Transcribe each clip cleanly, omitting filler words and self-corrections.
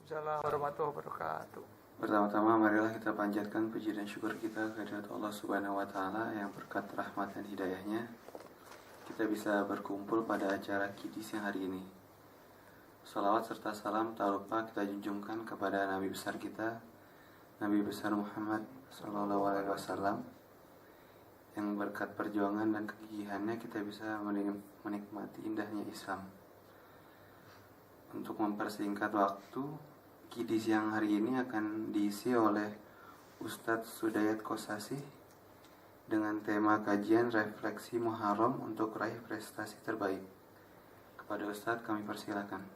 Waalaikumsalam warahmatullahi wabarakatuh. Pertama-tama marilah kita panjatkan puji dan syukur kita kehadirat Allah Subhanahu wa taala yang berkat rahmat dan hidayahnya kita bisa berkumpul pada acara Kidis yang hari ini. Salawat serta salam tak lupa kita junjungkan kepada Nabi besar kita, Nabi besar Muhammad sallallahu alaihi wasallam, yang berkat perjuangan dan kegigihannya kita bisa menikmati indahnya Islam. Untuk mempersingkat waktu, Kidis yang hari ini akan diisi oleh Ustadz Sudayat Kosasih dengan tema kajian refleksi Muharram untuk raih prestasi terbaik. Kepada Ustadz kami persilakan.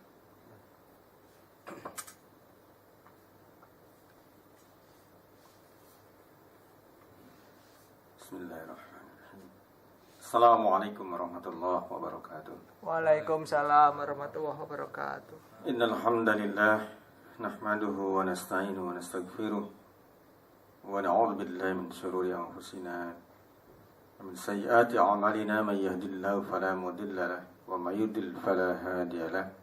Bismillahirrahmanirrahim. Assalamualaikum warahmatullahi wabarakatuh. Waalaikumsalam warahmatullahi wabarakatuh. Innal hamdalillah nahmaduhu wa nasta'inuhu wa nastaghfiruh wa na'udzu billahi min shururi anfusina wa min sayyiati a'malina may yahdihillahu fala mudilla lahu wa may yudlil fala hadiya lahu.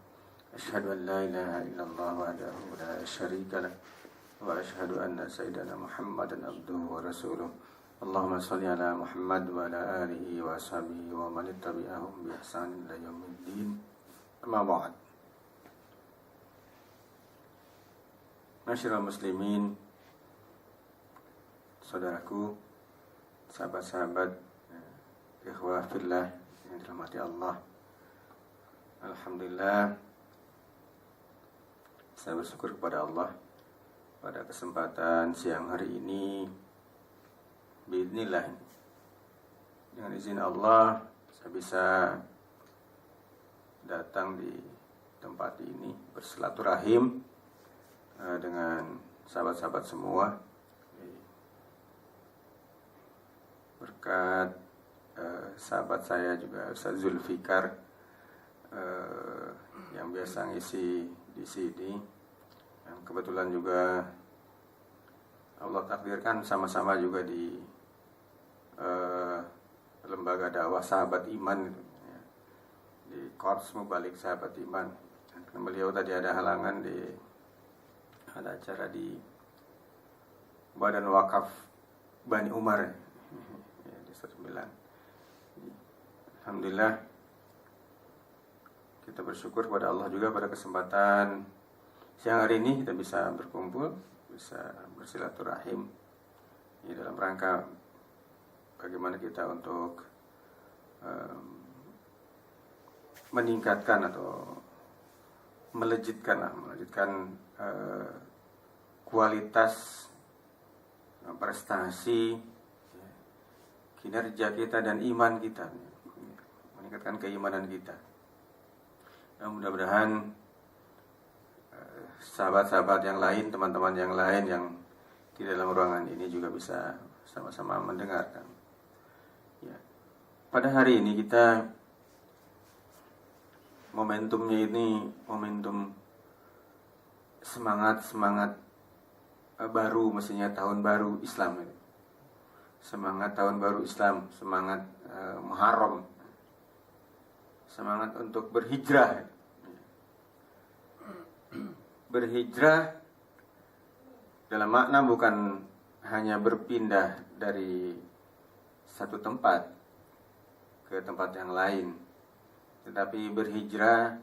Asyhadu an la ilaha illallah wahdahu la syarika lahu wa asyhadu anna sayyidana Muhammadan abduhu wa rasuluh. Allahumma shalli ala Muhammad wa ala alihi wa ashabihi wa man tabi'ahum bi ihsanin ila yaumiddin. Amma ba'd. Masyiral muslimin, saudaraku, sahabat-sahabat, ikhwah fillah yang dirahmati Allah. Alhamdulillah, saya bersyukur kepada Allah pada kesempatan siang hari ini. Bismillah, dengan izin Allah saya bisa datang di tempat ini bersilaturahim dengan sahabat-sahabat semua. Berkat sahabat saya juga Ustaz Zulfikar yang biasa ngisi di sini, dan kebetulan juga Allah takdirkan sama-sama juga di lembaga dakwah Sahabat Iman gitu, ya, di Korps Mubalik Sahabat Iman. Dan beliau tadi ada halangan ada acara di Badan Wakaf Bani Umar ya, di 9. Alhamdulillah, kita bersyukur kepada Allah juga pada kesempatan siang hari ini kita bisa berkumpul, bisa bersilaturahim ya, dalam rangka bagaimana kita untuk meningkatkan atau melejitkan kualitas prestasi kinerja kita dan iman kita, meningkatkan keimanan kita. Dan mudah-mudahan sahabat-sahabat yang lain, teman-teman yang lain yang di dalam ruangan ini juga bisa sama-sama mendengarkan. Ya. Pada hari ini kita momentumnya ini momentum semangat baru, mestinya tahun baru Islam ini. Semangat tahun baru Islam, semangat Muharram, semangat untuk berhijrah. Berhijrah dalam makna bukan hanya berpindah dari satu tempat ke tempat yang lain, tetapi berhijrah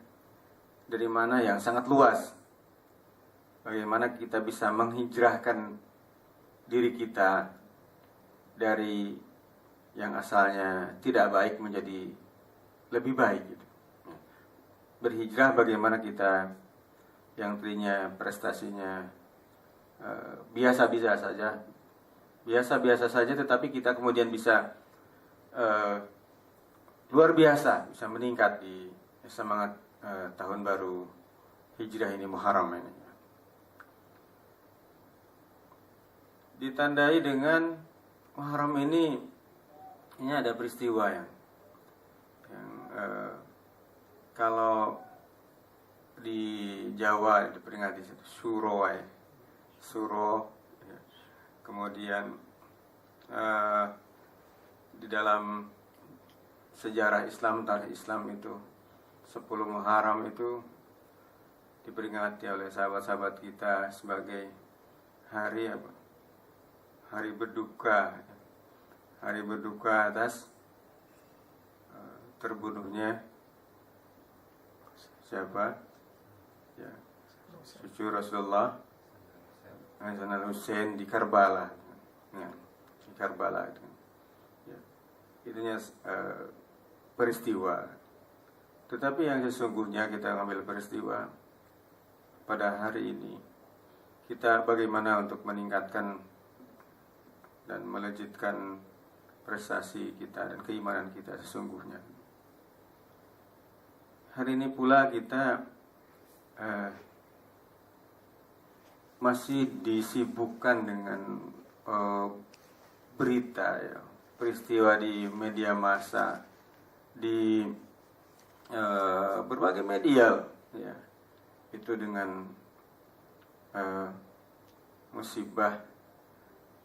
dari mana yang sangat luas. Bagaimana kita bisa menghijrahkan diri kita dari yang asalnya tidak baik menjadi lebih baik gitu. Berhijrah bagaimana kita yang tadinya prestasinya biasa-biasa saja, tetapi kita kemudian bisa luar biasa, bisa meningkat di semangat tahun baru hijrah ini, Muharram ini. Ditandai dengan Muharram ini ada peristiwa yang kalau di Jawa diperingati Suro, ya. Kemudian di dalam sejarah Islam, tarikh Islam itu 10 Muharram itu diperingati oleh sahabat-sahabat kita sebagai hari apa? Hari berduka. Hari berduka atas terbunuhnya siapa? Ya, cucu Rasulullah Hasan al-Husain di Karbala. Ya, di Karbala itu. Ya, itunya peristiwa. Tetapi yang sesungguhnya kita ambil peristiwa pada hari ini, kita bagaimana untuk meningkatkan dan melejitkan prestasi kita dan keimanan kita sesungguhnya. Hari ini pula kita masih disibukkan dengan berita, ya, peristiwa di media massa, di berbagai media, ya, itu dengan musibah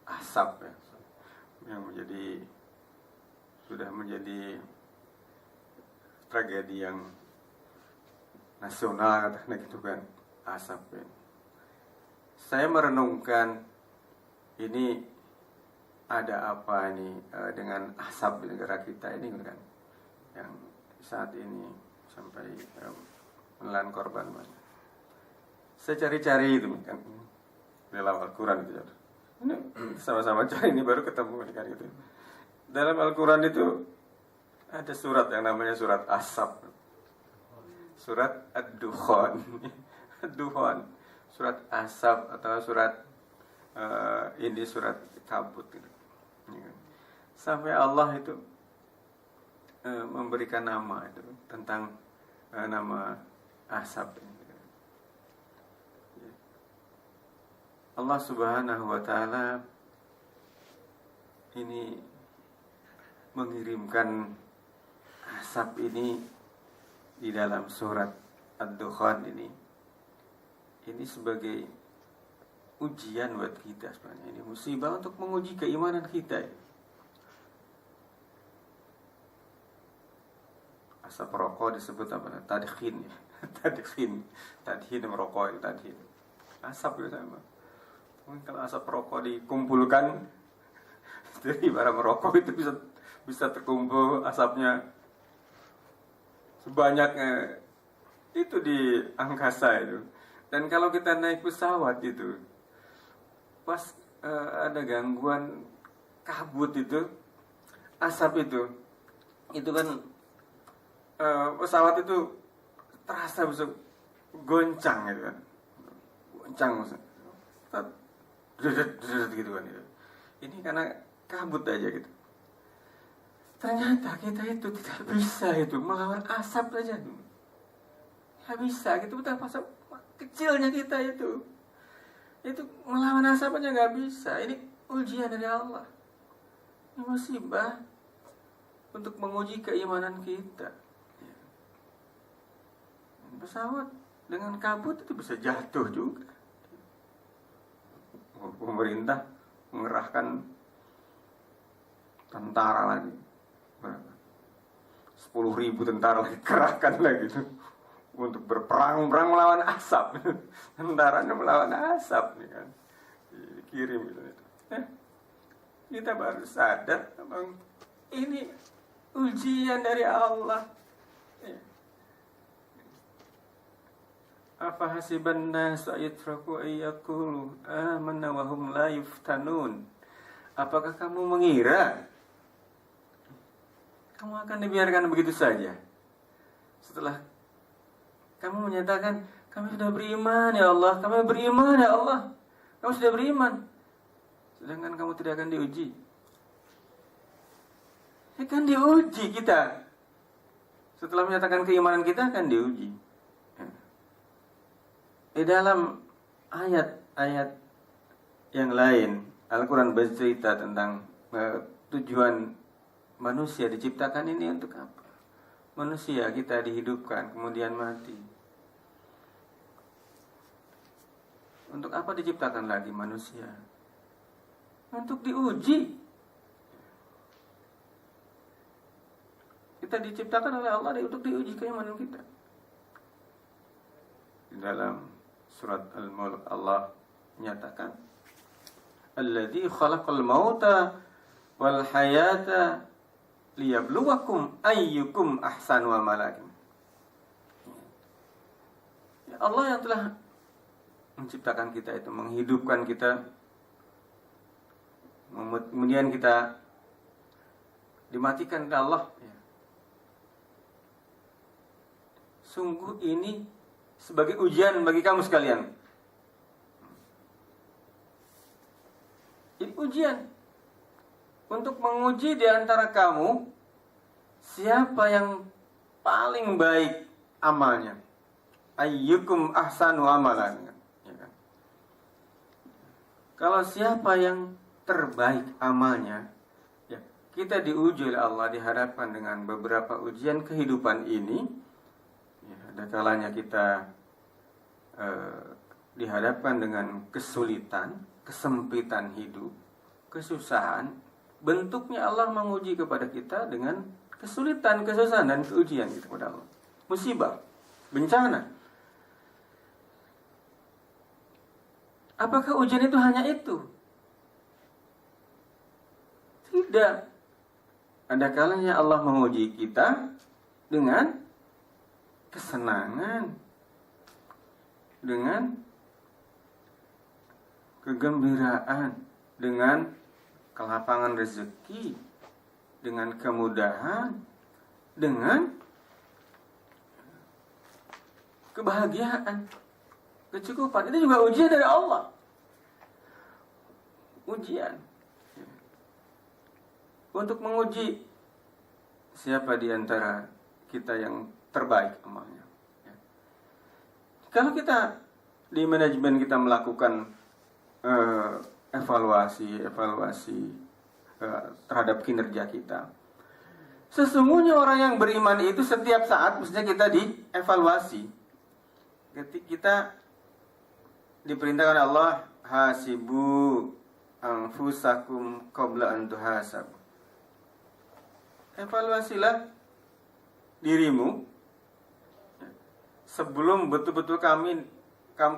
asap, ya, yang sudah menjadi tragedi yang nasional, katanya gitu kan, asap, ya. Saya merenungkan ini ada apa ini dengan asap di negara kita ini kan, yang saat ini sampai menelan korban banyak. Saya cari-cari itu kan dalam Al-Quran itu. Ini sama-sama cari ini baru ketemu kan gitu. Dalam Al-Quran itu ada surat yang namanya surat Asap, surat Ad-Dukhan. Ad-Dukhan, surat Asap atau surat ini surat kabut gitu. Sampai Allah itu memberikan nama itu tentang nama asap ini. Allah Subhanahu wa taala ini mengirimkan asap ini di dalam surat Ad-Dukhan ini sebagai ujian buat kita sebenarnya. Ini musibah untuk menguji keimanan kita. Asap rokok disebut apa? Tadkhin, ya. Tadkhin merokok itu tadkhin. Asap itu sama. Mungkin kalau asap rokok dikumpulkan dari bara merokok itu bisa terkumpul asapnya sebanyak itu di angkasa itu. Dan kalau kita naik pesawat itu, pas ada gangguan kabut itu, asap itu kan pesawat itu terasa bisa goncang gitu kan, goncang maksudnya, gitu kan gitu. Ini karena kabut aja gitu. Ternyata kita itu tidak bisa itu melawan asap saja, nggak bisa gitu. Betapa kecilnya kita itu melawan asap aja nggak bisa. Ini ujian dari Allah, ini musibah untuk menguji keimanan kita. Pesawat dengan kabut itu bisa jatuh juga. Pemerintah mengerahkan tentara lagi, berapa? 10.000 tentara lagi kerahkan lagi itu untuk berperang melawan asap. Tentaranya melawan asap nih kan, dikirim gitu. Kita baru sadar bang, ini ujian dari Allah. Apa hasiban nas ayatraku ayyakulu amanna wa hum la yuftanun. Apakah kamu mengira kamu akan dibiarkan begitu saja setelah kamu menyatakan kami sudah beriman ya Allah, kami beriman ya Allah, kamu sudah beriman, sedangkan kamu tidak akan diuji? Akan diuji kita. Setelah menyatakan keimanan kita akan diuji. Di dalam ayat-ayat yang lain, Al-Quran bercerita tentang tujuan manusia diciptakan ini untuk apa? Manusia kita dihidupkan, kemudian mati. Untuk apa diciptakan lagi manusia? Untuk diuji. Kita diciptakan oleh Allah untuk diuji keimanan kita. Di dalam surat Al-Mulk Allah menyatakan, "Alladzi khalaqal mauta wal hayata liyabluwakum ayyukum ahsanu amala." Ya, Allah yang telah menciptakan kita itu, menghidupkan kita, kemudian kita dimatikan oleh Allah. Sungguh ini sebagai ujian bagi kamu sekalian. Ini ujian untuk menguji di antara kamu siapa yang paling baik amalnya. Ayyukum ahsanu amalan. Ya kan? Kalau siapa yang terbaik amalnya, ya, kita diuji oleh Allah, dihadapkan dengan beberapa ujian kehidupan ini. Ya, ada kalanya kita dihadapkan dengan kesulitan, kesempitan hidup, kesusahan. Bentuknya Allah menguji kepada kita dengan kesulitan, kesusahan, dan keujian kepada Allah. Musibah, bencana. Apakah ujian itu hanya itu? Tidak. Ada kalanya Allah menguji kita dengan kesenangan, dengan kegembiraan, dengan kelapangan rezeki, dengan kemudahan, dengan kebahagiaan, kecukupan. Itu juga ujian dari Allah. Ujian untuk menguji siapa di antara kita yang terbaik amalnya. Ya. Kalau kita di manajemen kita melakukan evaluasi terhadap kinerja kita, sesungguhnya orang yang beriman itu setiap saat mestinya kita dievaluasi. Ketika kita diperintahkan Allah, hasibu anfusakum qabla an tuhasab. Evaluasilah dirimu sebelum betul-betul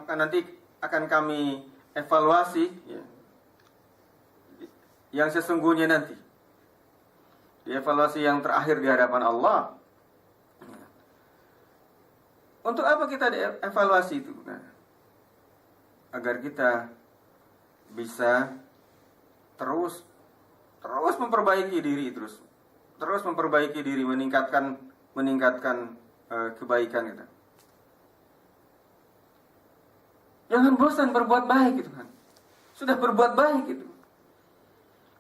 nanti akan kami evaluasi, ya, yang sesungguhnya nanti dievaluasi yang terakhir di hadapan Allah. Untuk apa kita dievaluasi itu? Nah, agar kita bisa terus memperbaiki diri, terus memperbaiki diri, meningkatkan kebaikan kita. Jangan bosan berbuat baik gitu kan. Sudah berbuat baik gitu.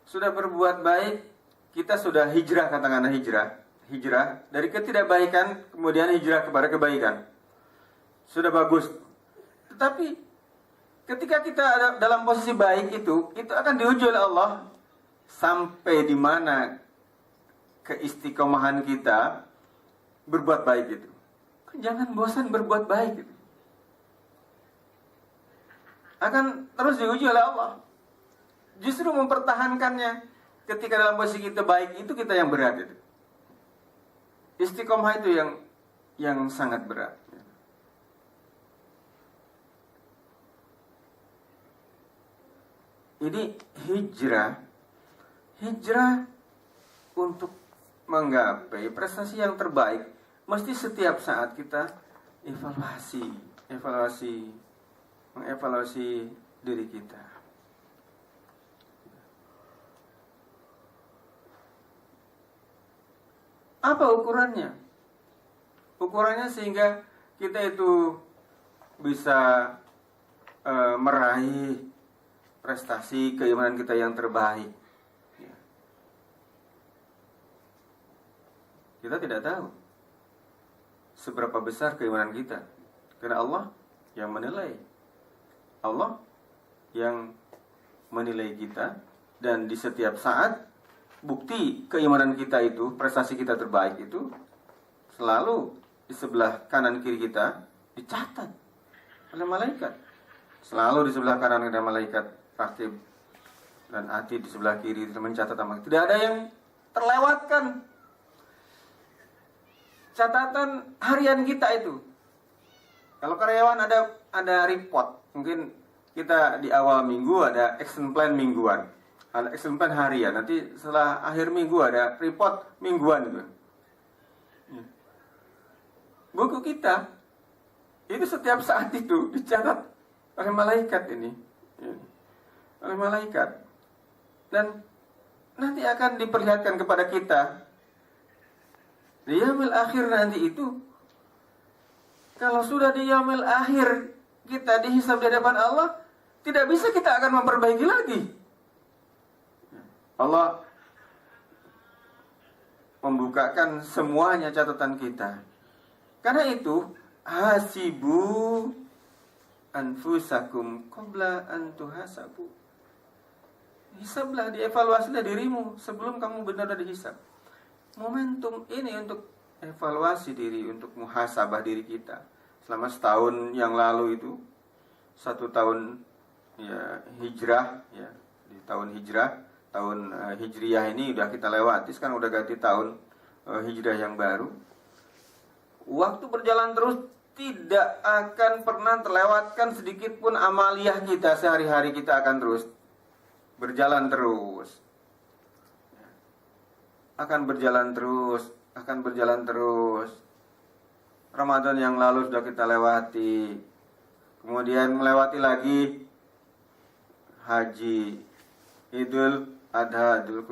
Sudah berbuat baik, kita sudah hijrah, katakanlah hijrah dari ketidakbaikan kemudian hijrah kepada kebaikan. Sudah bagus. Tetapi ketika kita ada dalam posisi baik itu akan diuji oleh Allah sampai di mana keistiqomahan kita berbuat baik itu. Jangan bosan berbuat baik itu. Akan terus diuji oleh Allah. Justru mempertahankannya ketika dalam posisi kita baik itu kita yang berat itu. Istiqomah itu yang sangat berat. Ini hijrah untuk menggapai prestasi yang terbaik, mesti setiap saat kita mengevaluasi diri kita. Apa ukurannya? Ukurannya sehingga kita itu bisa meraih prestasi keimanan kita yang terbaik. Kita tidak tahu seberapa besar keimanan kita, karena Allah yang menilai. Allah yang menilai kita, dan di setiap saat bukti keimanan kita itu, prestasi kita terbaik itu selalu di sebelah kanan kiri kita dicatat oleh malaikat. Selalu di sebelah kanan ada malaikat rakib, dan Atid di sebelah kiri mencatat amal. Tidak ada yang terlewatkan. Catatan harian kita itu Kalau karyawan ada report, mungkin kita di awal minggu ada action plan mingguan, ada action plan harian. Nanti setelah akhir minggu ada report mingguan gitu. Buku kita itu setiap saat itu dicatat oleh malaikat ini, oleh malaikat, dan nanti akan diperlihatkan kepada kita di yaumil akhir nanti itu. Kalau sudah di yaumil akhir kita dihisab di hadapan Allah, tidak bisa kita akan memperbaiki lagi. Allah membukakan semuanya catatan kita. Karena itu, hasibu anfusakum qabla an tuhasabu. Hisablah, dievaluasilah dirimu sebelum kamu benar-benar dihisab. Momentum ini untuk evaluasi diri, untuk muhasabah diri kita. Selama setahun yang lalu itu, 1 tahun ya hijrah, ya di tahun hijrah, tahun hijriyah ini udah kita lewati. Sekarang udah ganti tahun hijrah yang baru. Waktu berjalan terus, tidak akan pernah terlewatkan sedikit pun amaliyah kita. Sehari-hari kita akan terus berjalan terus, akan berjalan terus, akan berjalan terus. Ramadan yang lalu sudah kita lewati, kemudian melewati lagi haji, Idul Adha, Idul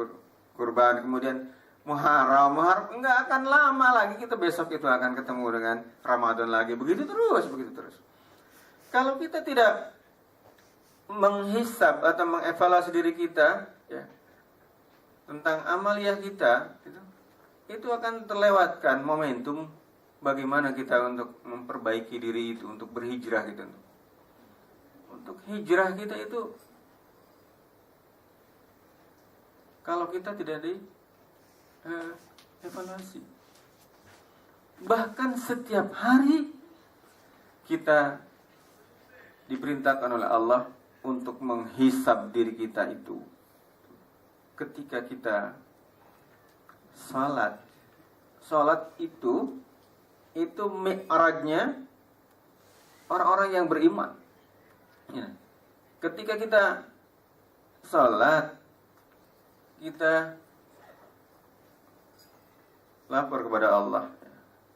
Kurban, kemudian Muharram enggak akan lama lagi kita besok itu akan ketemu dengan Ramadan lagi. Begitu terus, begitu terus. Kalau kita tidak menghisab atau mengevaluasi diri kita, ya, tentang amaliyah kita, itu akan terlewatkan momentum bagaimana kita untuk memperbaiki diri itu, untuk berhijrah gitu. Untuk hijrah kita itu, kalau kita tidak di evaluasi, bahkan setiap hari kita diperintahkan oleh Allah untuk menghisab diri kita itu. Ketika kita salat itu mi'rajnya orang-orang yang beriman. Ya. Ketika kita salat, kita lapor kepada Allah.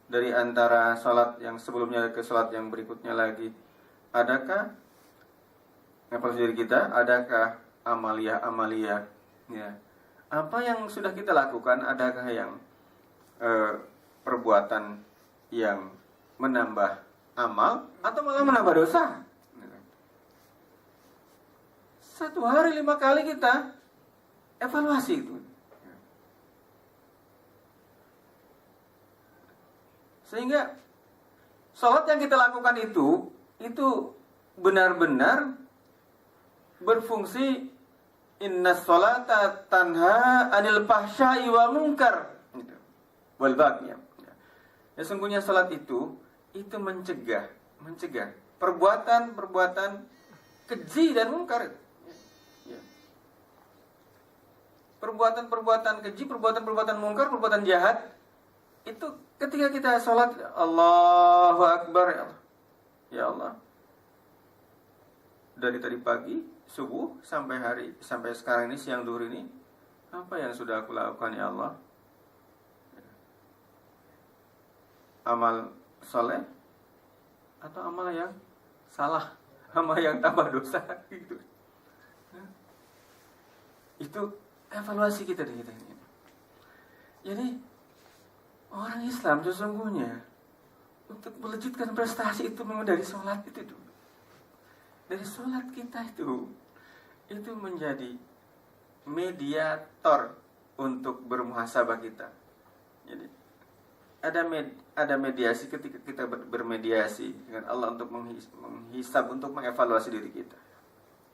Dari antara salat yang sebelumnya ke salat yang berikutnya lagi, adakah evaluasi diri kita? Adakah amaliyah? Ya. Apa yang sudah kita lakukan? Adakah yang perbuatan yang menambah amal atau malah menambah dosa? 1 hari 5 kali kita evaluasi itu. Sehingga sholat yang kita lakukan itu benar-benar berfungsi, inna sholata tanha anil fahsya'i wal munkar wal baghi. Ya, sungguhnya sholat itu mencegah perbuatan keji dan mungkar. Ya. Perbuatan keji, perbuatan mungkar, perbuatan jahat itu ketika kita sholat, Allahu Akbar, ya Allah. Ya Allah, dari tadi pagi subuh sampai sekarang ini, siang duhur ini, apa yang sudah aku lakukan ya Allah? Amal soleh atau amal yang salah, amal yang tambah dosa gitu. Itu evaluasi kita di kita ini. Jadi orang Islam sesungguhnya untuk melejitkan prestasi itu memang dari sholat itu dulu. Dari sholat kita itu menjadi mediator untuk bermuhasabah kita. Jadi ada mediasi ketika kita bermediasi dengan Allah untuk menghisab, untuk mengevaluasi diri kita.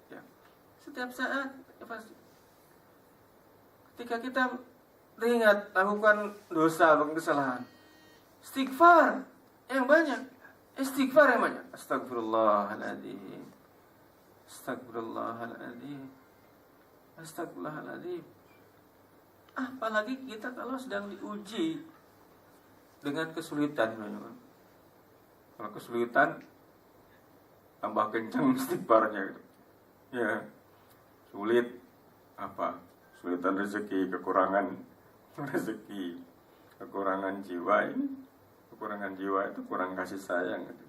Ya. Setiap saat evaluasi. Ketika kita teringat lakukan dosa, lakukan kesalahan, istighfar yang banyak, Astagfirullahaladzim, Astagfirullahaladzim. Apalagi kita kalau sedang diuji dengan kesulitan, Kalau kesulitan, tambah kencang istighfarnya gitu. Ya, sulit apa? Kesulitan rezeki, kekurangan rezeki, kekurangan jiwa ini. Kekurangan jiwa itu kurang kasih sayang gitu.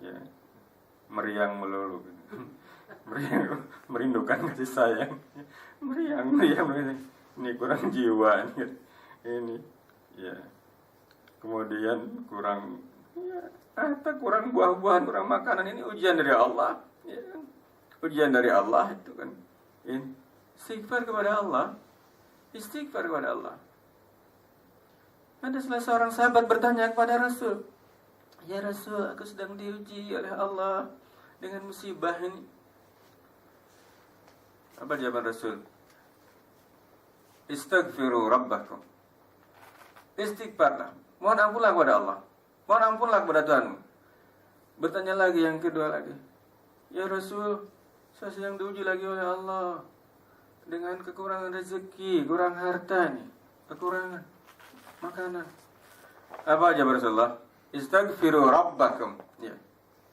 Ya, meriang melulu gitu. Merindukan kasih sayang. Meriang. Ini kurang jiwa ini. Ya. Kemudian kurang kurang buah-buahan, kurang makanan, ini ujian dari Allah. Ya. Ujian dari Allah itu kan. Istighfar kepada Allah. Istighfar kepada Allah. Ada salah seorang sahabat bertanya kepada Rasul, "Ya Rasul, aku sedang diuji oleh Allah dengan musibah ini." Apa jawaban Rasul? "Istaghfiru rabbakum." Istighfarlah, mohon ampunlah kepada Allah, mohon ampunlah kepada Tuhanmu. Bertanya lagi yang kedua lagi, "Ya Rasul, saya sedang diuji lagi oleh Allah dengan kekurangan rezeki, kurang harta nih, kekurangan makanan." Apa jawaban Rasulullah? "Istaghfiru rabbakum." Ya.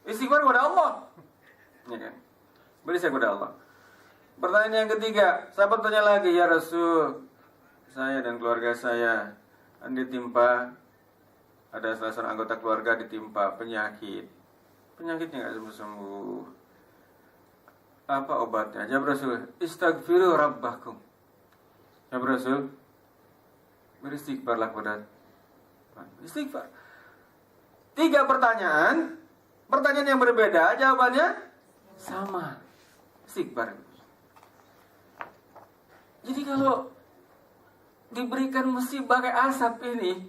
Istighfar kepada Allah. Ya kan? Beristighfar kepada Allah. Pertanyaan yang ketiga, sahabat tanya lagi, "Ya Rasul, saya dan keluarga saya ditimpa, ada salah seorang anggota keluarga ditimpa penyakit. Penyakitnya nggak sembuh-sembuh. Apa obatnya?" Jawab Rasul, "Istaghfiru rabbakum." Jawab Rasul, beristighfarlah kepada istighfar. 3 pertanyaan yang berbeda, jawabannya sama. Istighfar. Jadi kalau diberikan musibah kayak asap ini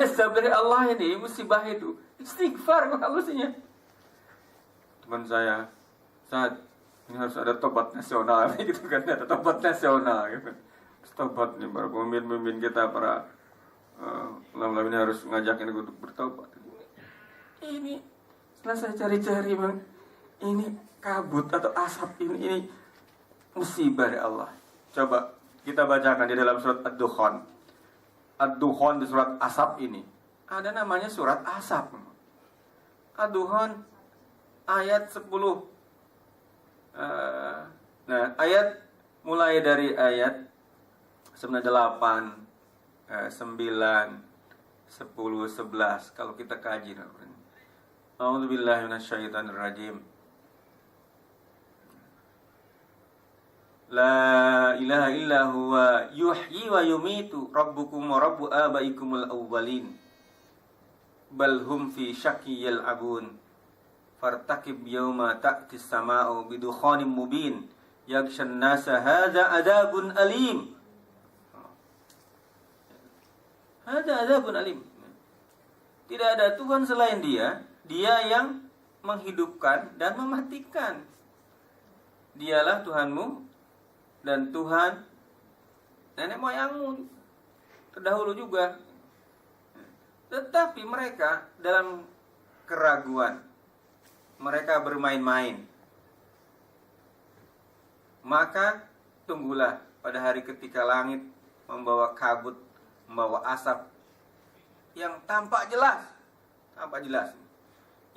asap dari Allah ini, musibah itu, istighfar harusnya. Teman saya, saat ini harus ada tobat nasional gitu kan, ada tobat nasional gitu. Tobat nih para pemimpin kita, para ulama ini harus ngajakin untuk bertobat. Ini setelah saya cari-cari, bang, ini kabut atau asap ini musibah dari Allah. Coba kita bacakan di dalam surat Ad-Dukhan. Ad-Dukhan di surat asap ini ada namanya surat asap. Ad-Dukhan ayat 10. Ayat mulai dari ayat 98, 9, 10, 11 kalau kita kaji. A'udzubillahi minasyaitonirrajim. La ilaha illa huwa yuhyi wa yumitu rabbukum wa rabbu abaikumul awwalin bal hum fi syakki yal'abun fartaqib yawma ta'tis sama'u bidukhanin mubin yaghshan nasa hadza adzabun alim. Hadza adzabun alim. Tidak ada Tuhan selain Dia, Dia yang menghidupkan dan mematikan. Dialah Tuhanmu dan Tuhan nenek moyangmu terdahulu juga. Tetapi mereka dalam keraguan, mereka bermain-main. Maka tunggulah pada hari ketika langit membawa kabut, membawa asap yang tampak jelas,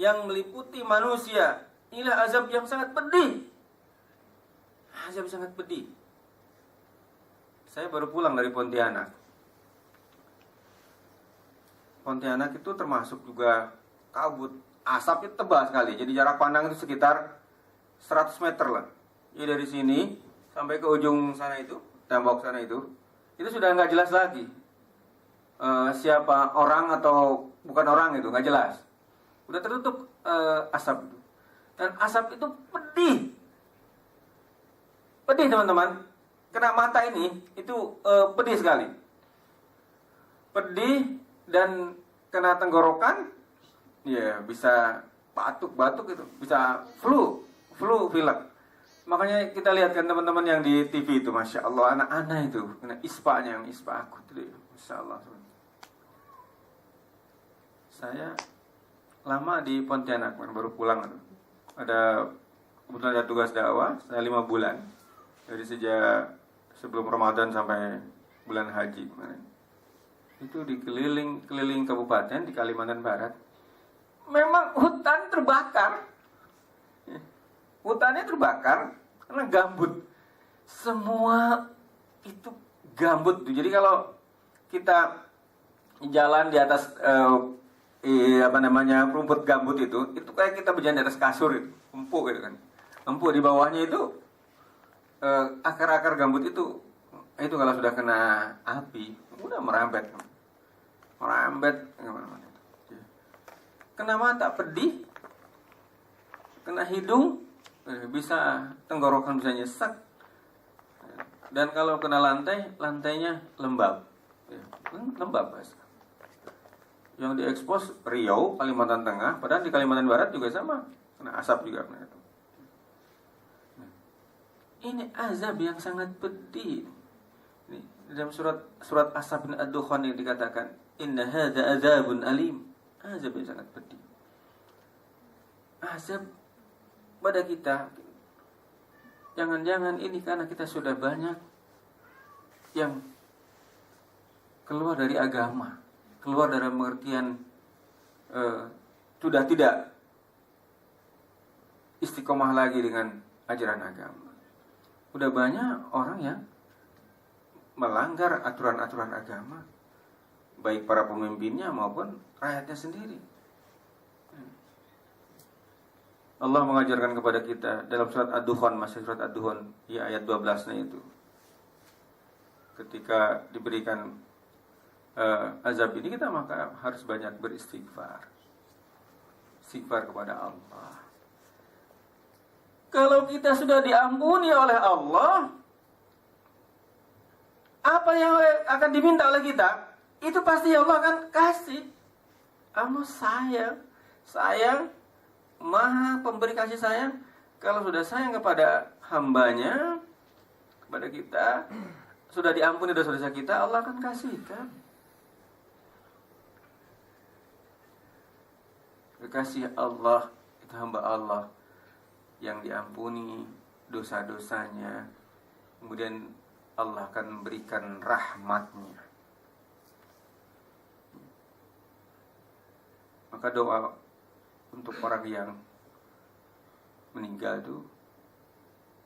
yang meliputi manusia. Inilah azab yang sangat pedih. Azab sangat pedih. Saya baru pulang dari Pontianak. Pontianak itu termasuk juga kabut, asapnya tebal sekali. Jadi jarak pandang itu sekitar 100 meter lah. Jadi dari sini sampai ke ujung sana itu, tembok sana itu sudah nggak jelas lagi. Siapa orang atau bukan orang itu nggak jelas. Udah tertutup asap itu. Dan asap itu pedih. Pedih teman-teman. Kena mata ini itu pedih sekali. Pedih dan kena tenggorokan, ya bisa batuk-batuk itu, bisa flu pilek. Makanya kita lihat kan teman-teman yang di TV itu, masya Allah, anak-anak itu kena ispanya, yang ispa akut itu, masya Allah. Saya lama di Pontianak, baru pulang. Ada kebetulan ada tugas dakwah, saya 5 bulan. Dari sejak sebelum Ramadan sampai bulan haji kemarin. Itu di keliling kabupaten di Kalimantan Barat. memang hutan terbakar. Hutannya terbakar karena gambut. Semua itu gambut. Jadi kalau kita jalan di atas rumput gambut itu kayak kita berjalan di atas kasur itu, empuk gitu kan. Empuk di bawahnya itu akar-akar gambut itu kalau sudah kena api udah merambet kemana-mana. Kena mata pedih, kena hidung bisa tenggorokan bisa nyesek, dan kalau kena lantainya lembab, lembab guys. Yang diekspos Riau, Kalimantan Tengah, padahal di Kalimantan Barat juga sama, kena asap juga kena itu. Ini azab yang sangat pedih. Ini dalam surat As-Saff bin Ad-Dukhan yang dikatakan, inna hadza azabun alim. Azab yang sangat pedih. Azab pada kita. Jangan-jangan ini karena kita sudah banyak yang keluar dari agama, keluar dari pengertian sudah tidak istiqomah lagi dengan ajaran agama. Udah banyak orang yang melanggar aturan-aturan agama, baik para pemimpinnya maupun rakyatnya sendiri. Allah mengajarkan kepada kita dalam surat Ad-Dukhan, masih surat Ad-Dukhan, ya ayat 12-nya itu. Ketika diberikan azab ini, kita maka harus banyak beristighfar. Istighfar kepada Allah. Kalau kita sudah diampuni oleh Allah, apa yang akan diminta oleh kita, itu pasti Allah akan kasih. Allah sayang, Maha pemberi kasih sayang. Kalau sudah sayang kepada hambanya, kepada kita, sudah diampuni dosa-dosa kita, Allah akan kasihkan. Kekasih Allah, itu hamba Allah yang diampuni dosa-dosanya, kemudian Allah akan memberikan rahmatnya. Maka doa untuk orang yang meninggal itu,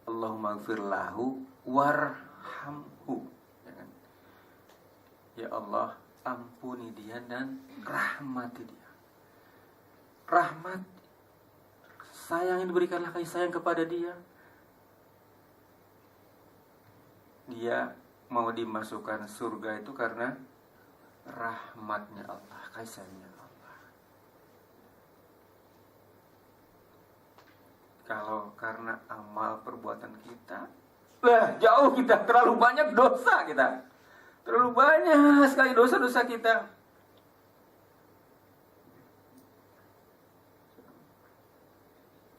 Allahumma gfir lahu warhamhu. Ya Allah, ampuni dia dan rahmati dia. Rahmat, sayang yang diberikanlah kasih sayang kepada dia. Dia mau dimasukkan surga itu karena rahmatnya Allah, kasih sayangnya Allah. Kalau karena amal perbuatan kita, jauh kita, terlalu banyak dosa kita. Terlalu banyak sekali dosa-dosa kita.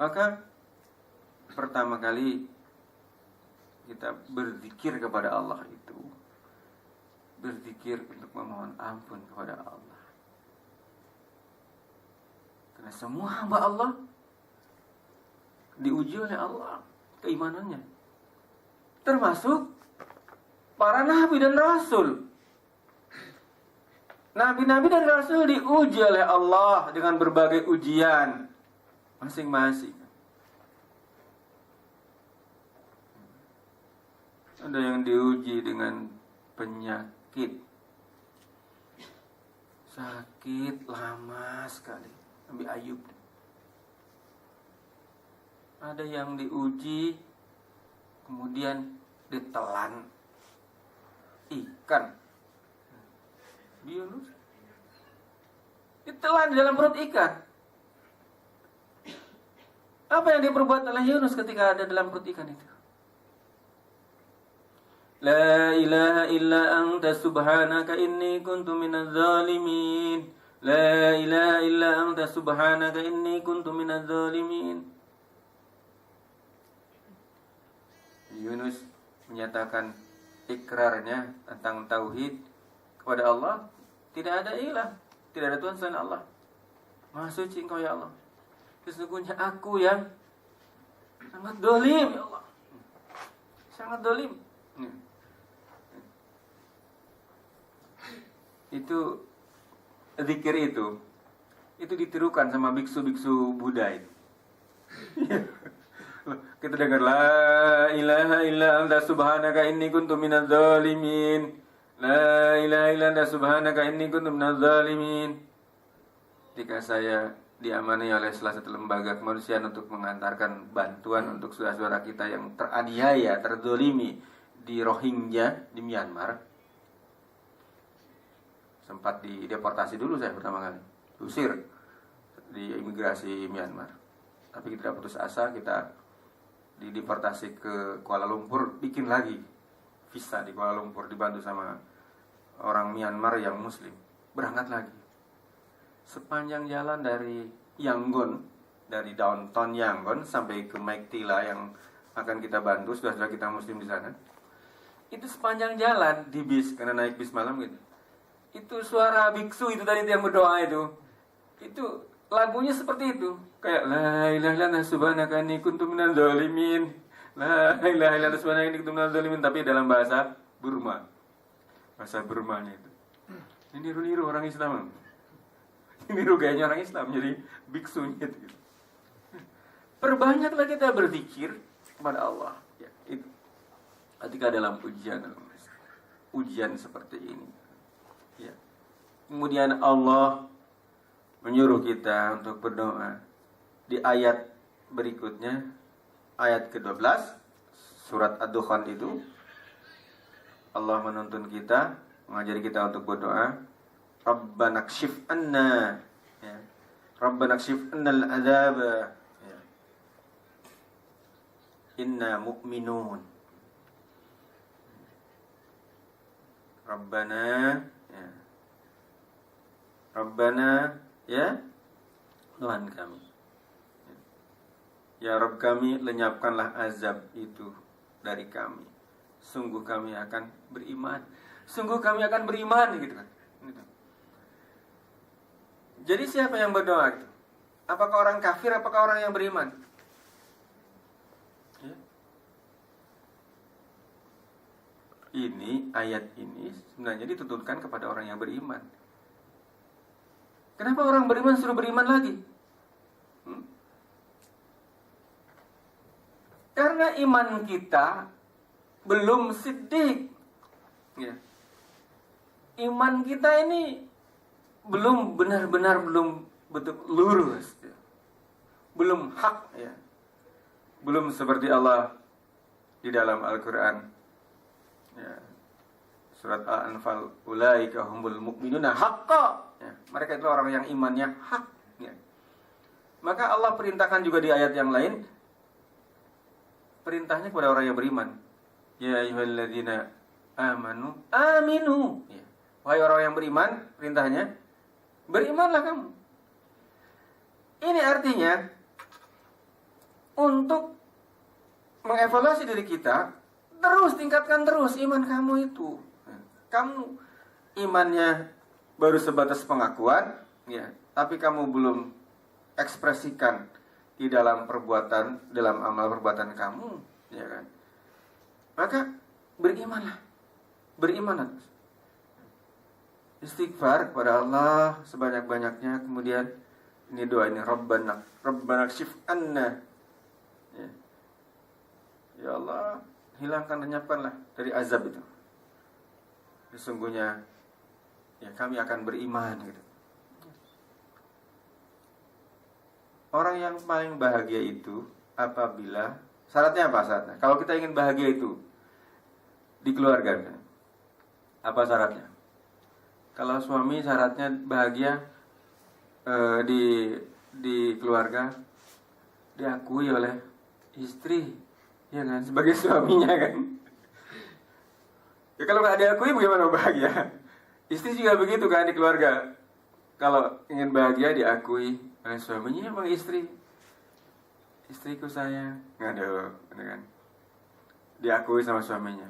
Maka pertama kali kita berzikir kepada Allah itu, berzikir untuk memohon ampun kepada Allah. Karena semua hamba Allah diuji oleh Allah keimanannya, termasuk para nabi dan rasul. Nabi-nabi dan rasul diuji oleh Allah dengan berbagai ujian masing-masing. Ada yang diuji dengan penyakit, sakit lama sekali, Nabi Ayub. Ada yang diuji kemudian ditelan ikan, Yunus ditelan di dalam perut ikan. Apa yang diperbuat oleh Yunus ketika ada dalam perut ikan itu? La ilaha illa anta subhanaka inni kuntu minaz zalimin. La ilaha illa anta subhanaka inni kuntu minaz zalimin. Yunus menyatakan ikrarnya tentang tauhid kepada Allah. Tidak ada ilah, tidak ada Tuhan selain Allah. Maha suci Engkau ya Allah. Sesungguhnya aku yang sangat dolim ya Allah, sangat dolim. Itu zikir itu ditirukan sama biksu-biksu Buddha itu. Kita dengar la ilaha illa anta subhanaka inni kuntu minadz zalimin. La ilaha illa anta subhanaka inni kuntu minadz zalimin. Ketika saya diamani oleh salah satu lembaga kemanusiaan untuk mengantarkan bantuan untuk saudara-saudara kita yang teraniaya, terzalimi di Rohingya di Myanmar. Sempat dideportasi dulu saya pertama kali, diusir di imigrasi Myanmar. Tapi kita putus asa, kita dideportasi ke Kuala Lumpur, bikin lagi visa di Kuala Lumpur, dibantu sama orang Myanmar yang muslim. Berangkat lagi. Sepanjang jalan dari Yangon, dari downtown Yangon sampai ke Maiktila yang akan kita bantu, saudara-saudara kita muslim di sana. Itu sepanjang jalan di bis, karena naik bis malam gitu. Itu suara biksu itu tadi yang berdoa itu lagunya seperti itu, kayak la ilaha illallah subhanaka inni kuntu minadz zalimin, la ilaha illallah subhanaka inni kuntu minadz zalimin, tapi dalam bahasa Burma, bahasa Burmanya itu. Ini niru orang Islam, ini niru gayanya orang Islam, jadi biksunya itu. Perbanyaklah kita berzikir kepada Allah, ya, itu. Ketika dalam ujian seperti ini. Ya. Kemudian Allah menyuruh kita untuk berdoa. Di ayat berikutnya, ayat ke-12 surat Ad-Dukhan itu, Allah menuntun kita, mengajari kita untuk berdoa, Rabbana kshif anna, ya. Rabbana kshif anna al-'adzab, ya. Inna mu'minun. Rabbana, ya. Rabbana, ya Tuhan kami, ya Rabb kami, lenyapkanlah azab itu dari kami. Sungguh kami akan beriman. Sungguh kami akan beriman, gitu kan. Jadi siapa yang berdoa itu? Apakah orang kafir, apakah orang yang beriman? Ya. Ini, ayat ini sebenarnya dituntutkan kepada orang yang beriman. Kenapa orang beriman suruh beriman lagi? Karena iman kita belum siddiq, ya. Iman kita ini belum benar-benar, belum betul lurus, ya. Belum hak, ya. Belum seperti Allah di dalam Al-Quran, ya. Surat Al-Anfal, ulaika humul mu'minuna haqqa, ya. Mereka itu orang yang imannya hak, ya. Maka Allah perintahkan juga di ayat yang lain, perintahnya kepada orang yang beriman, ya ayyuhalladzina amanu aminu, ya. Wahai orang yang beriman, perintahnya berimanlah kamu. Ini artinya untuk mengevaluasi diri kita, terus tingkatkan terus iman kamu itu. Kamu imannya baru sebatas pengakuan, ya, tapi kamu belum ekspresikan di dalam perbuatan, dalam amal perbuatan kamu, ya kan? Maka berimanlah, berimanlah. Istighfar kepada Allah sebanyak-banyaknya. Kemudian ini doa ini, Rabbana kshif anna, ya. Ya Allah, hilangkan, lenyapkanlah dari azab itu. Sesungguhnya, ya, kami akan beriman, gitu. Orang yang paling bahagia itu apabila, syaratnya apa syaratnya? Kalau kita ingin bahagia itu di keluarga, apa syaratnya? Kalau suami syaratnya bahagia di keluarga, diakui oleh istri, ya kan, sebagai suaminya kan. Ya, kalau nggak diakui bagaimana bahagia? Istri juga begitu kan di keluarga. Kalau ingin bahagia diakui oleh suaminya, emang istriku sayang, ngado, kan? Diakui sama suaminya.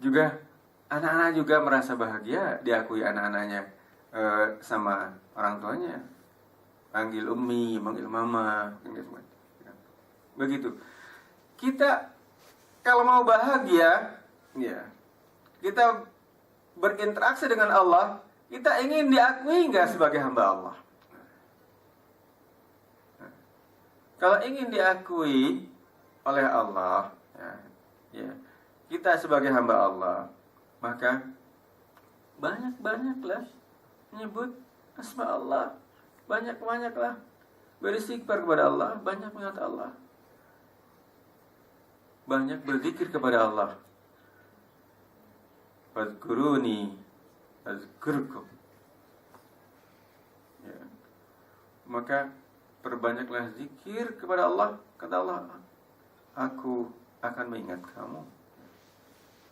Juga anak-anak juga merasa bahagia diakui anak-anaknya sama orang tuanya. Panggil ummi, panggil mama, begitu. Kita kalau mau bahagia, ya, kita berinteraksi dengan Allah, kita ingin diakui nggak sebagai hamba Allah? Kalau ingin diakui oleh Allah, ya, kita sebagai hamba Allah, maka banyak-banyaklah menyebut asma Allah, banyak-banyaklah beristighfar kepada Allah, banyak mengingat Allah, banyak berzikir kepada Allah. Fadhkuruni azkurkum. Ya. Maka perbanyaklah zikir kepada Allah. Kata Allah, aku akan mengingat kamu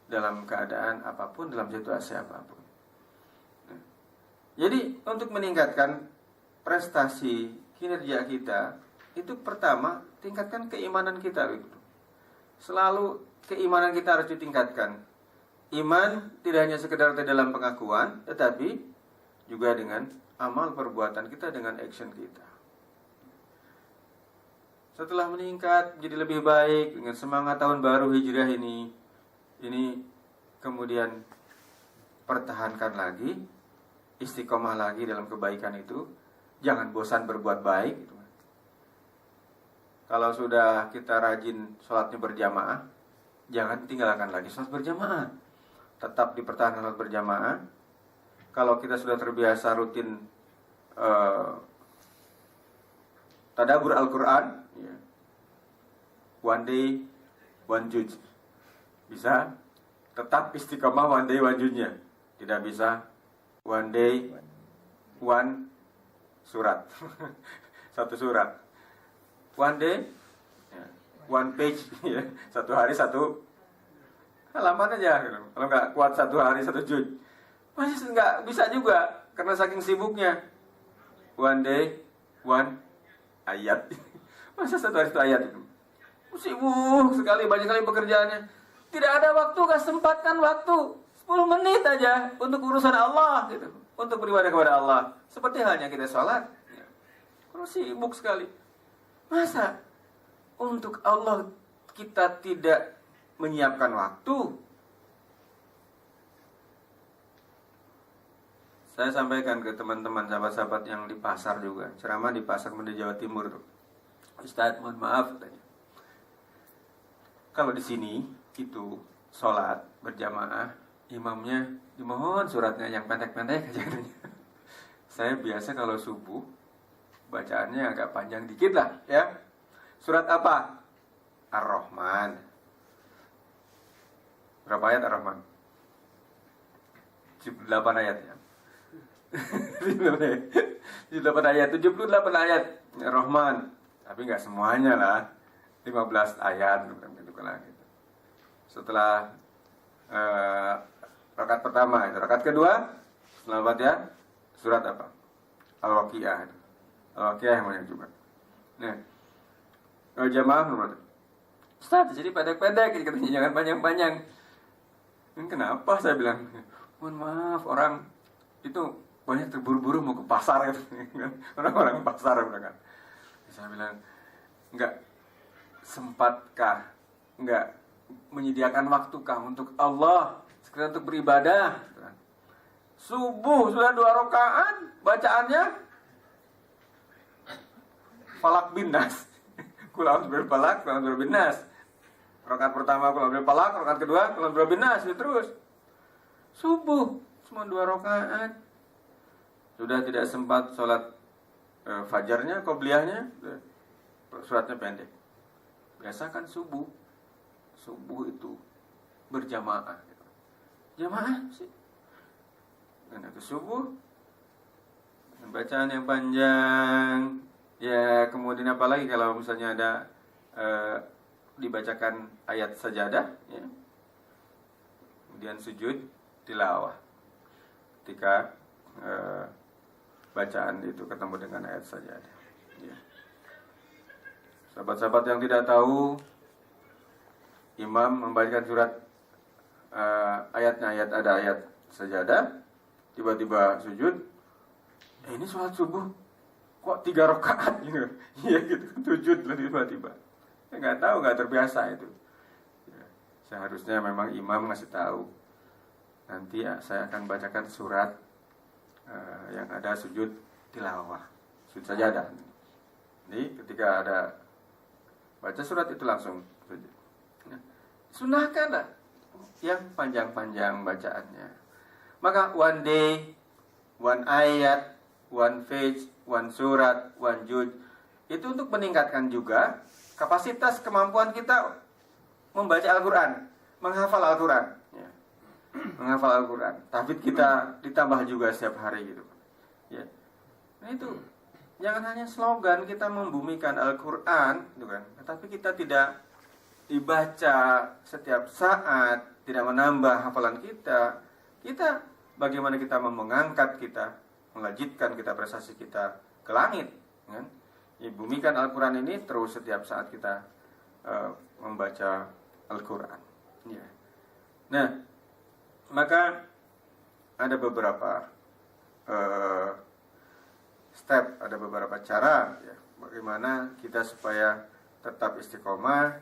dalam keadaan apapun, dalam situasi apapun. Jadi untuk meningkatkan prestasi kinerja kita, itu pertama tingkatkan keimanan kita. Selalu keimanan kita harus ditingkatkan. Iman tidak hanya sekedar di dalam pengakuan, tetapi juga dengan amal perbuatan kita, dengan action kita. Setelah meningkat menjadi lebih baik dengan semangat tahun baru Hijriah ini kemudian pertahankan lagi, istiqomah lagi dalam kebaikan itu. Jangan bosan berbuat baik. Kalau sudah kita rajin sholatnya berjamaah, jangan tinggalkan lagi sholat berjamaah. Tetap dipertahankan sholat berjamaah. Kalau kita sudah terbiasa rutin tadabbur Al-Quran, ya, one day one juz, bisa tetap istiqomah one day one juznya. Tidak bisa one day one surat. Satu surat. One day one page, ya. Satu hari satu halaman aja. Kalau nggak kuat satu hari satu juz, masih nggak bisa juga karena saking sibuknya. One day one ayat. Masa satu hari satu ayat itu? Sibuk sekali, banyak sekali pekerjaannya. Tidak ada waktu, gak sempatkan waktu 10 menit aja untuk urusan Allah gitu, untuk beribadah kepada Allah. Seperti halnya kita sholat, kalau sibuk sekali. Masa untuk Allah kita tidak menyiapkan waktu? Saya sampaikan ke teman-teman, sahabat-sahabat yang di pasar juga, ceramah di pasar di Jawa Timur tuh. Ustaz, mohon maaf katanya. Kalau di sini itu sholat berjamaah, imamnya dimohon suratnya yang pendek-pendek aja katanya. Saya biasa kalau subuh bacaannya agak panjang dikit lah, ya. Surat apa? Ar-Rahman. Berapa ayat Ar-Rahman? 78 ayat ya. 78 ayat, 78 ayat Ar-Rahman. Tapi nggak semuanya lah, 15 ayat gitu kan. Setelah rakaat pertama, rakaat kedua setelah Fatihah surat apa? Al-Waqiah. Al-Waqiah yang banyak juga. Nah, jamaah menurut Ustaz, jadi pendek-pendek katanya, jangan panjang-panjang. Kenapa? Saya bilang, mohon maaf, orang itu banyak terburu-buru mau ke pasar gitu. Orang-orang pasar bilang kan. Saya bilang, enggak sempatkah, enggak menyediakan waktukah untuk Allah, sekedar untuk beribadah? Subuh sudah 2 rakaat, bacaannya Falak bin Nas. Qul a'udzu birabbil falaq, qul a'udzu birabbin nas. Rakaat pertama qul a'udzu birabbil falaq, rakaat kedua qul a'udzu birabbin nas, terus. Subuh cuma 2 rakaat. Sudah tidak sempat sholat fajarnya, qobliyahnya, suratnya pendek. Biasakan subuh itu berjamaah. Jamaah sih. Dan itu subuh dengan bacaan yang panjang. Ya, kemudian apalagi kalau misalnya ada dibacakan ayat sajadah, ya. Kemudian sujud tilawah. Ketika bacaan itu ketemu dengan ayat sajadah. Ya. Sahabat-sahabat yang tidak tahu, imam membacakan surat ayatnya, ada ayat sajadah, tiba-tiba sujud. Ini sholat subuh kok 3 rakaat gitu. Iya gitu, sujud tiba-tiba. Nggak tahu, nggak terbiasa itu. Ya, seharusnya memang imam ngasih tahu. Nanti ya, saya akan bacakan surat yang ada sujud tilawah, sujud sajadah. Jadi ketika ada baca surat itu langsung sujud. Nah, sunahkanlah yang panjang-panjang bacaannya. Maka one day, one ayat, one page, one surat, one juz, itu untuk meningkatkan juga kapasitas kemampuan kita membaca Al-Quran, menghafal Al-Quran, ya. Menghafal Al-Quran. Tahfidz kita ditambah juga setiap hari gitu, ya. Nah itu jangan hanya slogan kita membumikan Al-Quran, gitu kan, tetapi kita tidak dibaca setiap saat, tidak menambah hafalan kita. Kita bagaimana kita mengangkat kita, melajitkan kita prestasi kita ke langit, kan? Ya, bumikan Al-Quran ini terus setiap saat kita membaca Al-Quran. Ya. Nah, maka ada beberapa step, ada beberapa cara, ya, bagaimana kita supaya tetap istiqomah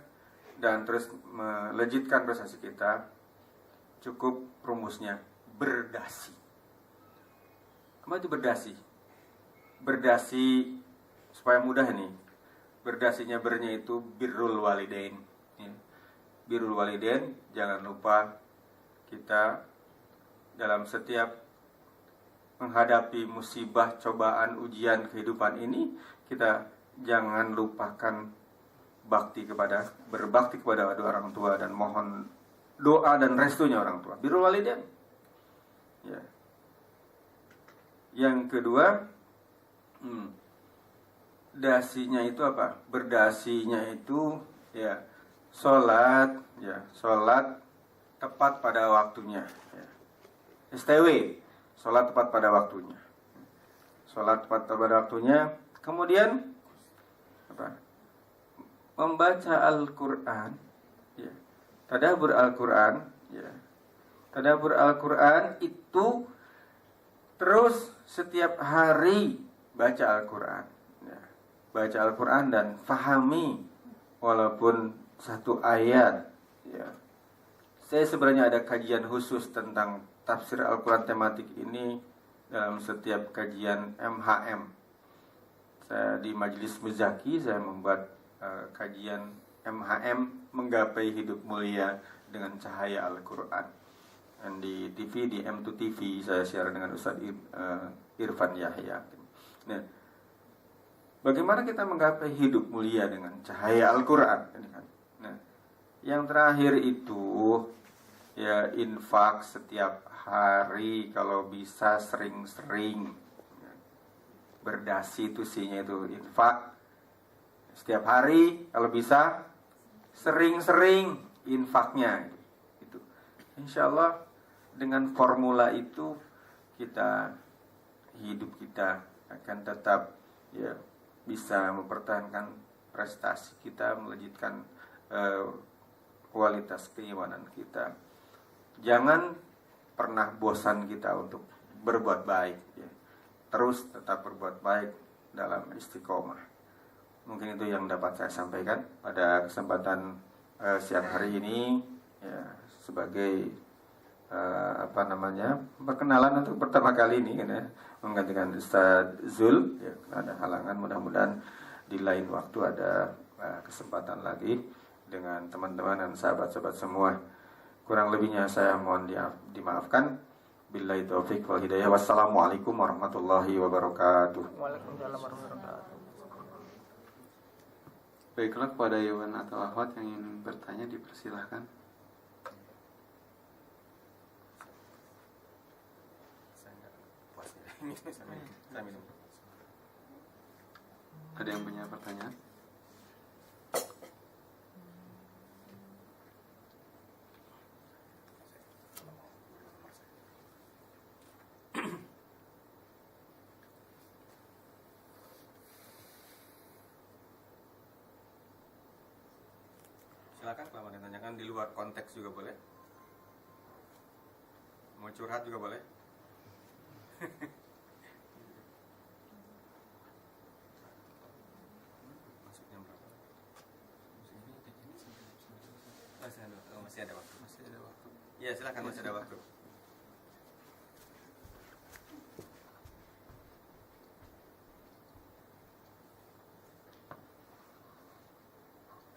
dan terus melejitkan prestasi kita. Cukup rumusnya berdasi. Apa itu berdasi? Berdasi supaya mudah ini. Berdasinya bernya itu birrul walidain. Ya. Birrul walidain, jangan lupa kita dalam setiap menghadapi musibah, cobaan, ujian kehidupan ini, kita jangan lupakan berbakti kepada kedua orang tua dan mohon doa dan restunya orang tua. Birrul walidain. Ya. Yang kedua, dasinya itu apa? Berdasinya itu ya sholat tepat pada waktunya. Ya. STW, sholat tepat pada waktunya. Sholat tepat pada waktunya. Kemudian apa? Membaca Al-Quran, ya. Tadabbur Al-Quran, ya. Tadabbur Al-Quran itu terus setiap hari baca Al-Quran, ya. Baca Al-Quran dan fahami walaupun satu ayat, ya. Saya sebenarnya ada kajian khusus tentang tafsir Al-Quran tematik ini dalam setiap kajian MHM. Saya di Majelis Muzaki, saya membuat kajian MHM menggapai hidup mulia dengan cahaya Al-Quran. Dan di TV, di M2TV, saya share dengan Ustaz Irfan Yahya. Nah, bagaimana kita menggapai hidup mulia dengan cahaya Al-Quran? Nah, yang terakhir itu ya infak setiap hari, kalau bisa sering-sering. Berdasi itu isinya itu infak setiap hari, kalau bisa sering-sering infaknya. Itu insya Allah dengan formula itu hidup kita akan tetap ya bisa mempertahankan prestasi kita, melejitkan kualitas keimanan kita. Jangan pernah bosan kita untuk berbuat baik, ya. Terus tetap berbuat baik dalam istiqomah. Mungkin itu yang dapat saya sampaikan pada kesempatan siang hari ini, ya, sebagai perkenalan untuk pertama kali ini, ya, menggantikan Ustaz Zul. Ya, ada halangan, mudah-mudahan di lain waktu ada kesempatan lagi dengan teman-teman dan sahabat-sahabat semua. Kurang lebihnya saya mohon dimaafkan. Billahi taufiq wal hidayah. Wassalamualaikum warahmatullahi wabarakatuh. Waalaikumsalam warahmatullahi wabarakatuh. Baiklah, kepada Iwan atau Ahwat yang ingin bertanya dipersilahkan. Ada yang punya pertanyaan? Silakan kalau ada yang tanyakan di luar konteks juga boleh. Mau curhat juga boleh. Masuk jam berapa? Masih ada waktu. Iya, silakan, masih ada waktu.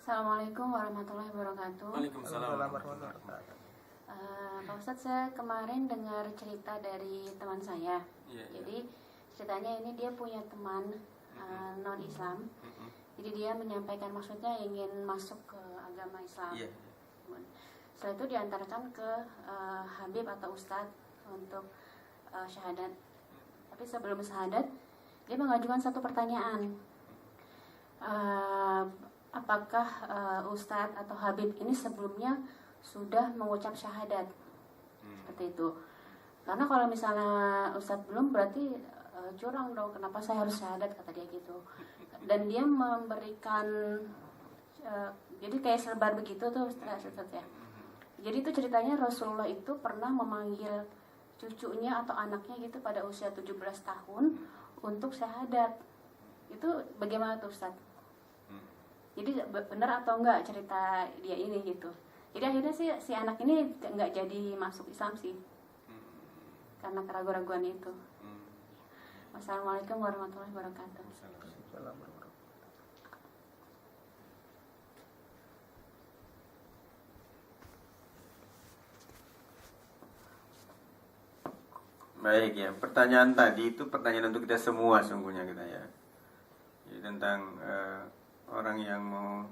Assalamualaikum warahmatullahi wabarakatuh. Waalaikumsalam warahmatullahi wabarakatuh. Pak Ustadz, saya kemarin dengar cerita dari teman saya. Iya, iya. Jadi ceritanya ini dia punya teman non Islam. Jadi dia menyampaikan maksudnya ingin masuk ke agama Islam. Iya. Setelah itu diantarkan ke Habib atau Ustadz untuk syahadat. Tapi sebelum syahadat dia mengajukan satu pertanyaan. Apakah Ustadz atau Habib ini sebelumnya sudah mengucap syahadat? Seperti itu. Karena kalau misalnya Ustadz belum, berarti curang dong, kenapa saya harus syahadat, kata dia gitu. Dan dia memberikan jadi kayak selebar begitu tuh Ustadz ya. Jadi itu ceritanya Rasulullah itu pernah memanggil cucunya atau anaknya gitu pada usia 17 tahun untuk syahadat. Itu bagaimana tuh Ustadz? Jadi benar atau enggak cerita dia ini gitu. Jadi akhirnya sih si anak ini enggak jadi masuk Islam sih. Karena keraguan-raguan itu. Wassalamualaikum warahmatullahi wabarakatuh. Baik ya, pertanyaan tadi itu pertanyaan untuk kita semua sungguhnya kita ya. Jadi tentang orang yang mau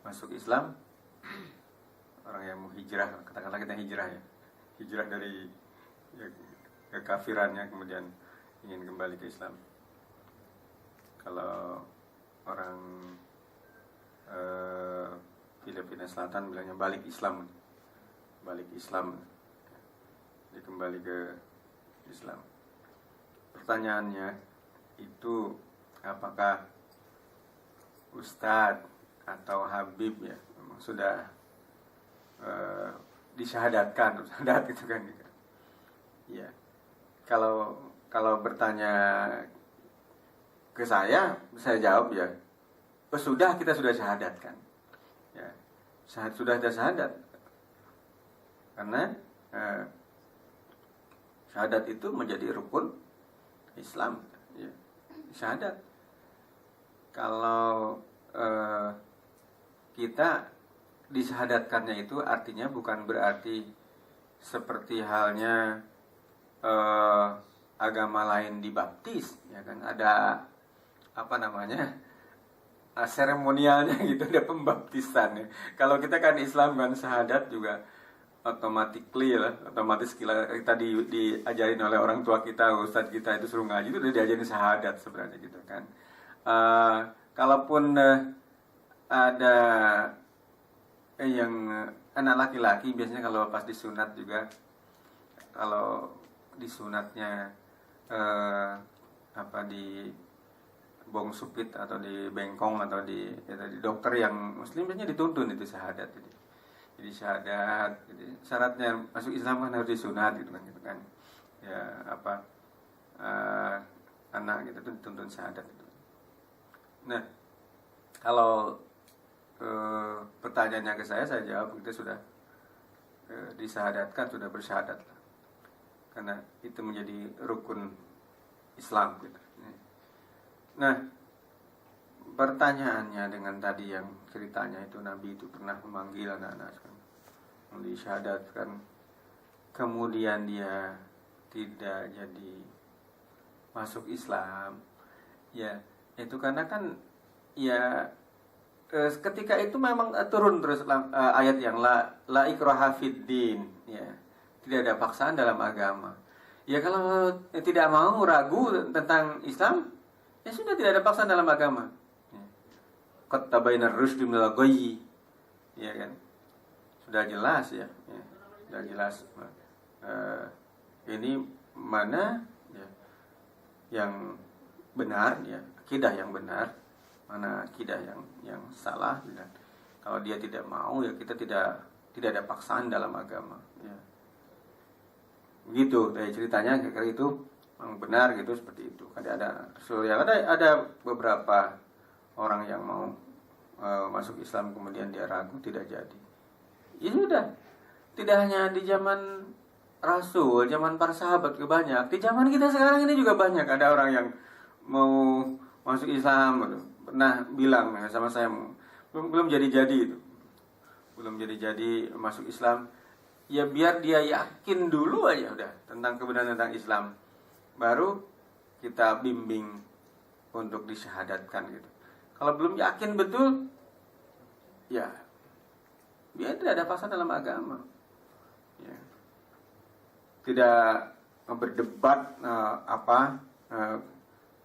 masuk Islam, orang yang mau hijrah, katakanlah kita hijrah ya, hijrah dari kekafirannya kemudian ingin kembali ke Islam. Kalau orang Filipina Selatan bilangnya balik Islam, jadi kembali ke Islam. Pertanyaannya itu apakah Ustadz atau Habib ya memang sudah disyahadatkan, syahadat gitu kan? Ya, kalau bertanya ke saya jawab ya, kita sudah syahadatkan. Ya, sudah ada syahadat. Karena syahadat itu menjadi rukun Islam. Ya, syahadat. Kalau kita disyahadatkannya itu artinya bukan berarti seperti halnya agama lain dibaptis, ya kan? Ada seremonialnya gitu, ada pembaptisannya. Kalau kita kan Islam kan syahadat juga otomatis kita diajarin oleh orang tua kita, ustadz kita itu suruh ngaji itu udah diajarin syahadat sebenarnya gitu kan. Kalaupun ada yang anak laki-laki biasanya kalau pas disunat juga, kalau disunatnya di bong supit atau di bengkong atau di dokter yang muslim biasanya dituntun itu syahadat. Jadi syahadat, jadi syaratnya masuk Islam kan harus disunat gitu kan. Ya anak gitu tuh dituntun syahadat itu. Nah, kalau pertanyaannya ke saya jawab kita sudah disyahadatkan, sudah bersyahadat lah. Karena itu menjadi rukun Islam gitu. Nah, pertanyaannya dengan tadi yang ceritanya itu Nabi itu pernah memanggil anak-anak yang disyahadatkan, kemudian dia tidak jadi masuk Islam, ya itu karena kan ya ketika itu memang turun terus ayat yang la ikraha fid din, ya tidak ada paksaan dalam agama. Ya kalau tidak mau ragu tentang Islam, ya sudah tidak ada paksaan dalam agama. Qad tabayyana ar-rusydu minal ghayy, ya kan? Sudah jelas ya, sudah jelas. Ini mana ya, yang benar ya, akidah yang benar, mana akidah yang salah. Dan kalau dia tidak mau ya kita tidak ada paksaan dalam agama. Ya. Begitu dari ceritanya kira-kira itu memang benar gitu, seperti itu. Ada beberapa orang yang mau masuk Islam kemudian dia ragu, tidak jadi. Ya sudah, tidak hanya di zaman Rasul, zaman para sahabat juga banyak. Di zaman kita sekarang ini juga banyak ada orang yang mau masuk Islam, pernah bilang sama saya, belum jadi itu, belum jadi masuk Islam. Ya biar dia yakin dulu aja udah tentang kebenaran tentang Islam, baru kita bimbing untuk disyahadatkan gitu. Kalau belum yakin betul, ya dia tidak ada pasal dalam agama. Ya. Tidak berdebat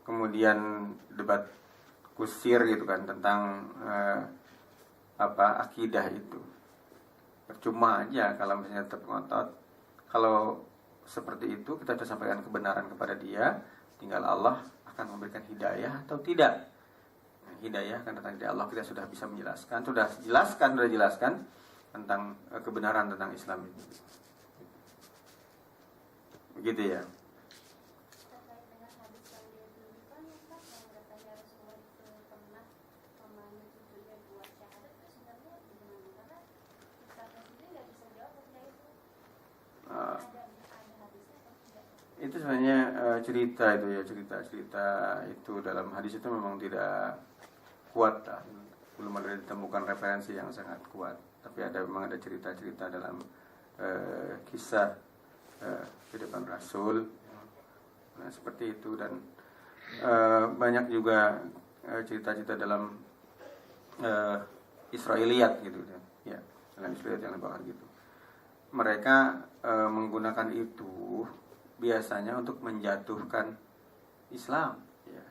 kemudian debat kusir gitu kan tentang akidah itu. Percuma aja kalau misalnya tetap ngotot. Kalau seperti itu kita sudah sampaikan kebenaran kepada dia, tinggal Allah akan memberikan hidayah atau tidak. Nah, hidayah akan datang dari Allah. Kita sudah bisa menjelaskan, sudah jelaskan tentang kebenaran tentang Islam itu. Begitu ya. Terkait dengan hadis yang dia dulu kan Ustaz, yang katanya Rasulullah itu pernah memanggil cucunya buat syahadat, itu sebenarnya gimana? Karena Ustaznya sendiri nggak bisa jawab ketika itu. Ada hadisnya atau tidak? Itu sebenarnya cerita itu dalam hadis itu memang tidak kuat lah. Belum ada ditemukan referensi yang sangat kuat, tapi memang ada cerita-cerita dalam kisah kehidupan Rasul. Nah, seperti itu. Dan banyak juga cerita-cerita dalam Israiliyat gitu ya, dalam Israiliyat yang lebih gitu. Mereka menggunakan itu biasanya untuk menjatuhkan Islam ya.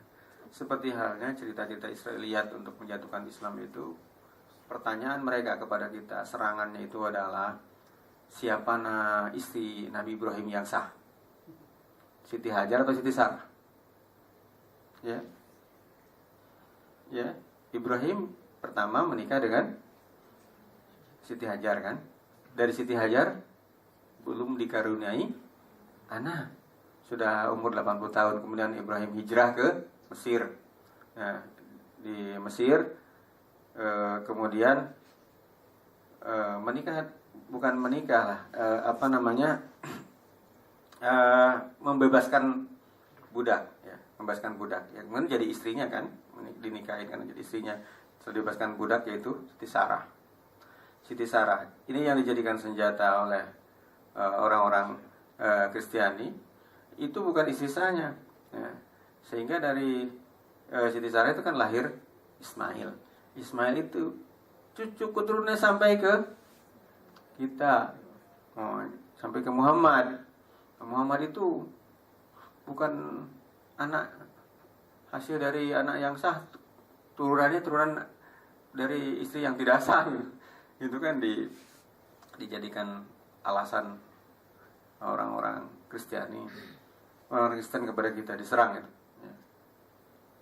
Seperti halnya cerita-cerita Israiliyat untuk menjatuhkan Islam itu, pertanyaan mereka kepada kita, serangannya itu adalah siapa istri Nabi Ibrahim yang sah? Siti Hajar atau Siti Sarah? Ya. Ya, Ibrahim pertama menikah dengan Siti Hajar kan? Dari Siti Hajar belum dikaruniai anak. Sudah umur 80 tahun kemudian Ibrahim hijrah ke Mesir. Nah, di Mesir kemudian membebaskan budak ya, membebaskan budak ya, kemudian jadi istrinya kan, dinikahin kan jadi istrinya. Setelah dibebaskan budak yaitu Siti Sarah ini yang dijadikan senjata oleh orang-orang Kristiani. Itu bukan istri sahnya ya. Sehingga dari Siti Sarah itu kan lahir Ismail itu cucu keturunannya sampai ke kita, sampai ke Muhammad. Muhammad itu bukan anak hasil dari anak yang sah, turunan dari istri yang tidak sah. Itu kan dijadikan alasan orang-orang Kristiani, orang Kristen kepada kita diserang itu. Ya.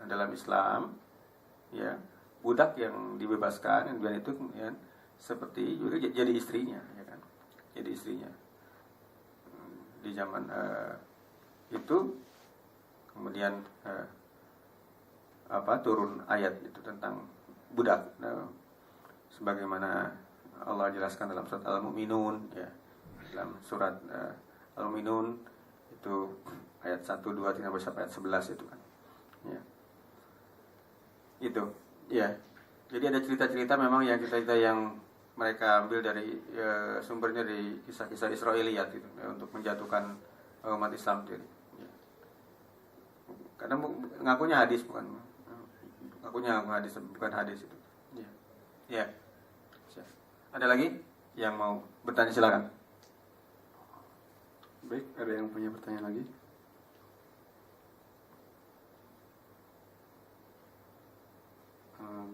Nah, dalam Islam, ya budak yang dibebaskan dan itu kemudian seperti juga jadi istrinya, ya kan? Jadi istrinya di zaman itu kemudian turun ayat itu tentang budak. Nah, sebagaimana Allah jelaskan dalam surat Al-Mu'minun ya, dalam surat Al-Mu'minun itu ayat 1, 2, 3 sampai ayat 11 itu kan. Ya. Itu ya. Jadi ada cerita-cerita memang yang kita yang mereka ambil dari sumbernya dari kisah-kisah Israiliyat itu ya, untuk menjatuhkan umat Islam itu. Ya. Kadang ngakunya hadis bukan hadis itu. Ya. Ya. Ada lagi yang mau bertanya, silakan. Baik, ada yang punya pertanyaan lagi?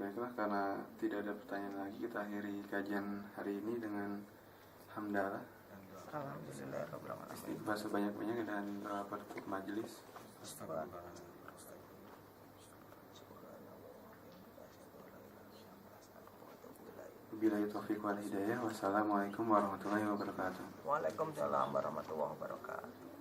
Baiklah, karena tidak ada pertanyaan lagi, kita akhiri kajian hari ini dengan hamdalah. Alhamdulillahirrahmanirrahim. Istighfar sebanyak-banyaknya dan doa penutup majelis. Wabillahi taufiq wal hidayah. Wassalamualaikum warahmatullahi wabarakatuh. Waalaikumsalam warahmatullahi wabarakatuh.